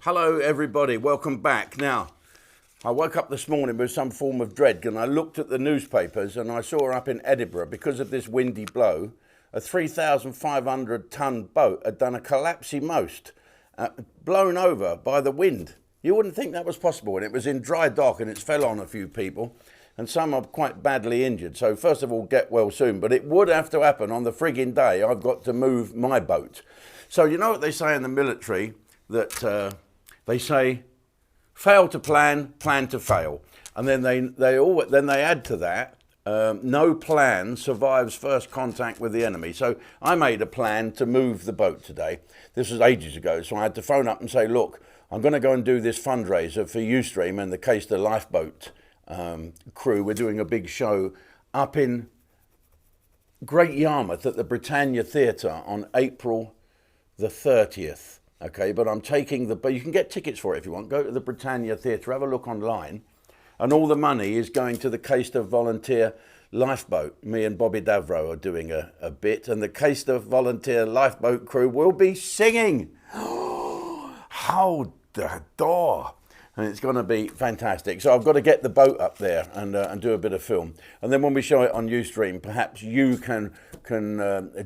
Hello everybody, welcome back. Now, I woke up this morning with some form of dread and I looked at the newspapers and I saw up in Edinburgh, because of this windy blow, a 3,500 ton boat had done a collapse-most, blown over by the wind. You wouldn't think that was possible, and it was in dry dock and it's fell on a few people and some are quite badly injured. So first of all, get well soon, but it would have to happen on the frigging day I've got to move my boat. So you know what they say in the military, that they say, fail to plan, plan to fail. And then they add to that, no plan survives first contact with the enemy. So I made a plan to move the boat today. This was ages ago, so I had to phone up and say, look, I'm going to go and do this fundraiser for Ustream and the Case the Lifeboat crew. We're doing a big show up in Great Yarmouth at the Britannia Theatre on April the 30th. Okay, but I'm taking but you can get tickets for it if you want. Go to the Britannia Theatre, have a look online, and all the money is going to the Caister Volunteer Lifeboat. Me and Bobby Davro are doing a bit, and the Caister Volunteer Lifeboat crew will be singing. Hold the door. And it's going to be fantastic. So I've got to get the boat up there and do a bit of film. And then when we show it on Ustream, perhaps you can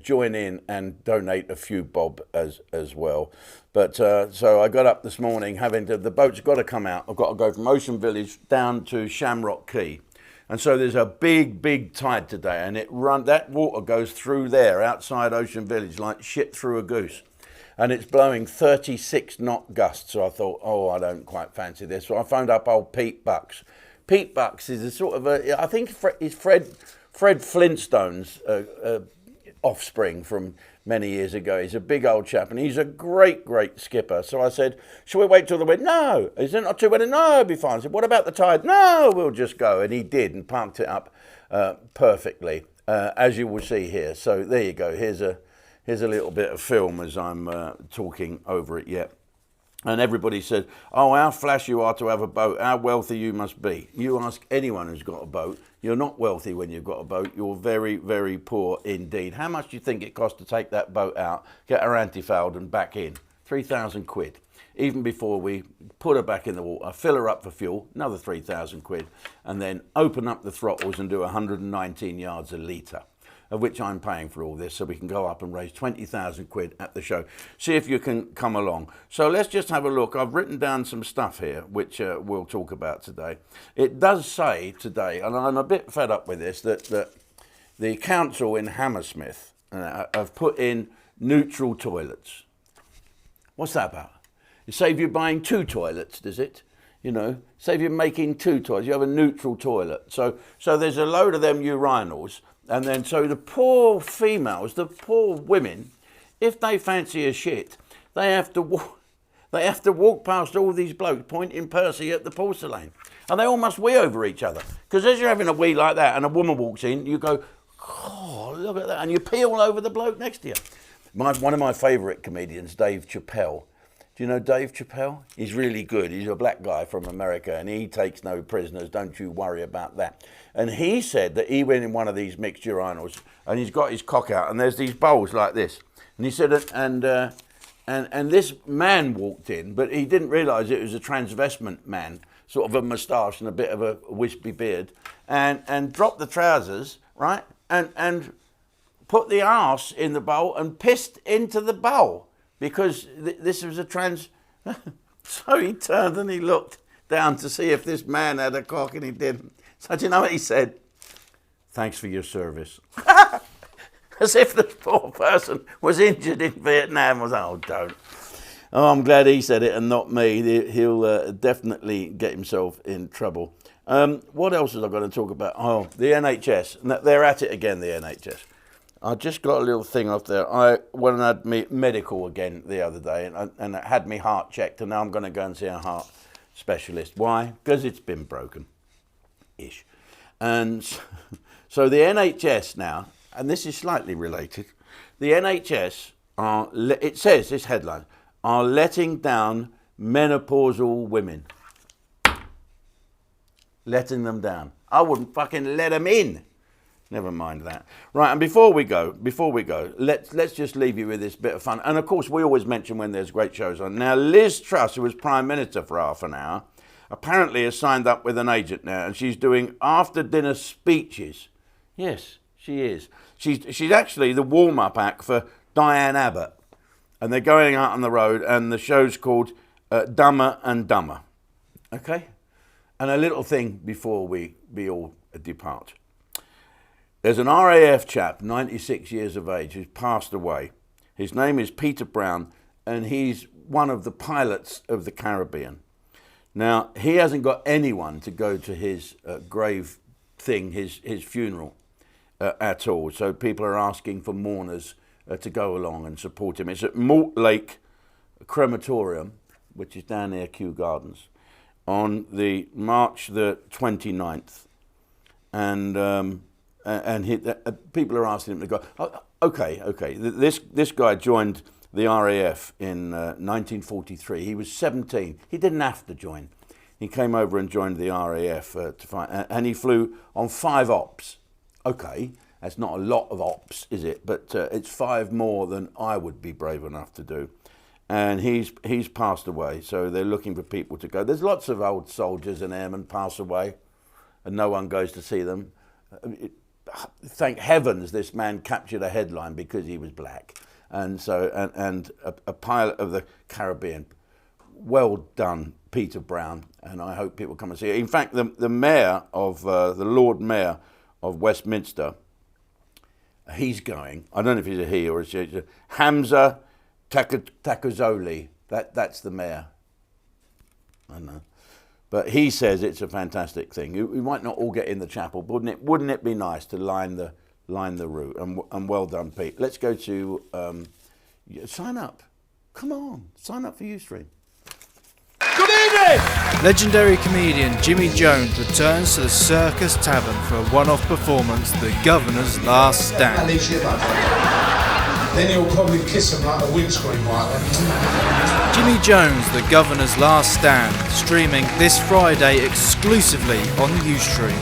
join in and donate a few bob as well. But so I got up this morning the boat's got to come out. I've got to go from Ocean Village down to Shamrock Quay. And so there's a big tide today, and that water goes through there outside Ocean Village like shit through a goose. And it's blowing 36 knot gusts. So I thought, oh, I don't quite fancy this. So I phoned up old Pete Bucks. Pete Bucks is a sort of I think he's Fred Flintstone's offspring from many years ago. He's a big old chap and he's a great skipper. So I said, shall we wait till the wind? No. Is it not too windy? No, it'll be fine. I said, what about the tide? No, we'll just go. And he did and parked it up perfectly, as you will see here. So there you go. Here's a little bit of film as I'm talking over it yet. And everybody said, oh, how flash you are to have a boat, how wealthy you must be. You ask anyone who's got a boat, you're not wealthy when you've got a boat, you're very poor indeed. How much do you think it costs to take that boat out, get her anti-fouled and back in? 3,000 quid. Even before we put her back in the water, fill her up for fuel, another 3,000 quid, and then open up the throttles and do 119 yards a litre, of which I'm paying for all this, so we can go up and raise 20,000 quid at the show. See if you can come along. So let's just have a look. I've written down some stuff here, which we'll talk about today. It does say today, and I'm a bit fed up with this, that the council in Hammersmith have put in neutral toilets. What's that about? It saves you buying 2 toilets, does it? You know, save you making 2 toilets. You have a neutral toilet. So there's a load of them urinals. And then, so the poor females, the poor women, if they fancy a shit, they have to walk past all these blokes pointing Percy at the porcelain. And they all must wee over each other. Because as you're having a wee like that and a woman walks in, you go, oh, look at that. And you pee all over the bloke next to you. One of my favourite comedians, Dave Chappelle. Do you know Dave Chappelle? He's really good. He's a black guy from America and he takes no prisoners. Don't you worry about that. And he said that he went in one of these mixed urinals and he's got his cock out and there's these bowls like this. And he said, and this man walked in, but he didn't realise it was a transvestment man, sort of a moustache and a bit of a wispy beard, and dropped the trousers, right? And put the arse in the bowl and pissed into the bowl. Because this was a so he turned and he looked down to see if this man had a cock and he didn't. So do you know what he said? Thanks for your service. As if the poor person was injured in Vietnam. I was like, oh, don't. Oh, I'm glad he said it and not me. He'll definitely get himself in trouble. What else was I going to talk about? Oh, the NHS. They're at it again, the NHS. I just got a little thing off there. I went and had me medical again the other day and it had me heart checked and now I'm going to go and see a heart specialist. Why? Because it's been broken-ish. And so the NHS now, and this is slightly related, the NHS it says, this headline, are letting down menopausal women. Letting them down. I wouldn't fucking let them in. Never mind that. Right, and before we go, let's just leave you with this bit of fun. And of course, we always mention when there's great shows on. Now, Liz Truss, who was Prime Minister for half an hour, apparently has signed up with an agent now, and she's doing after-dinner speeches. Yes, she is. She's actually the warm-up act for Diane Abbott, and they're going out on the road, and the show's called Dumber and Dumber. Okay, and a little thing before we all depart. There's an RAF chap, 96 years of age, who's passed away. His name is Peter Brown, and he's one of the pilots of the Caribbean. Now, he hasn't got anyone to go to his grave thing, his funeral, at all. So people are asking for mourners to go along and support him. It's at Mortlake Crematorium, which is down near Kew Gardens, on the March the 29th. And people are asking him to go. Oh, okay. This guy joined the RAF in 1943. He was 17. He didn't have to join. He came over and joined the RAF to fight, and he flew on 5 ops. Okay, that's not a lot of ops, is it? But it's 5 more than I would be brave enough to do. And he's passed away, so they're looking for people to go. There's lots of old soldiers and airmen pass away, and no one goes to see them. Thank heavens this man captured a headline because he was black, and so and a pilot of the Caribbean. Well done, Peter Brown, and I hope people come and see it. In fact, the mayor of the Lord Mayor of Westminster, he's going. I don't know if he's a he or a she. Hamza Takazoli. That's the mayor. I don't know. But he says it's a fantastic thing. We might not all get in the chapel, wouldn't it? Wouldn't it be nice to line the route? And well done, Pete. Let's go to sign up. Come on, sign up for Ustream. Good evening. Legendary comedian Jimmy Jones returns to the Circus Tavern for a one-off performance, The Governor's Last Stand. Then you'll probably kiss him like a windscreen wiper. Jimmy Jones, The Governor's Last Stand, streaming this Friday exclusively on Ustream.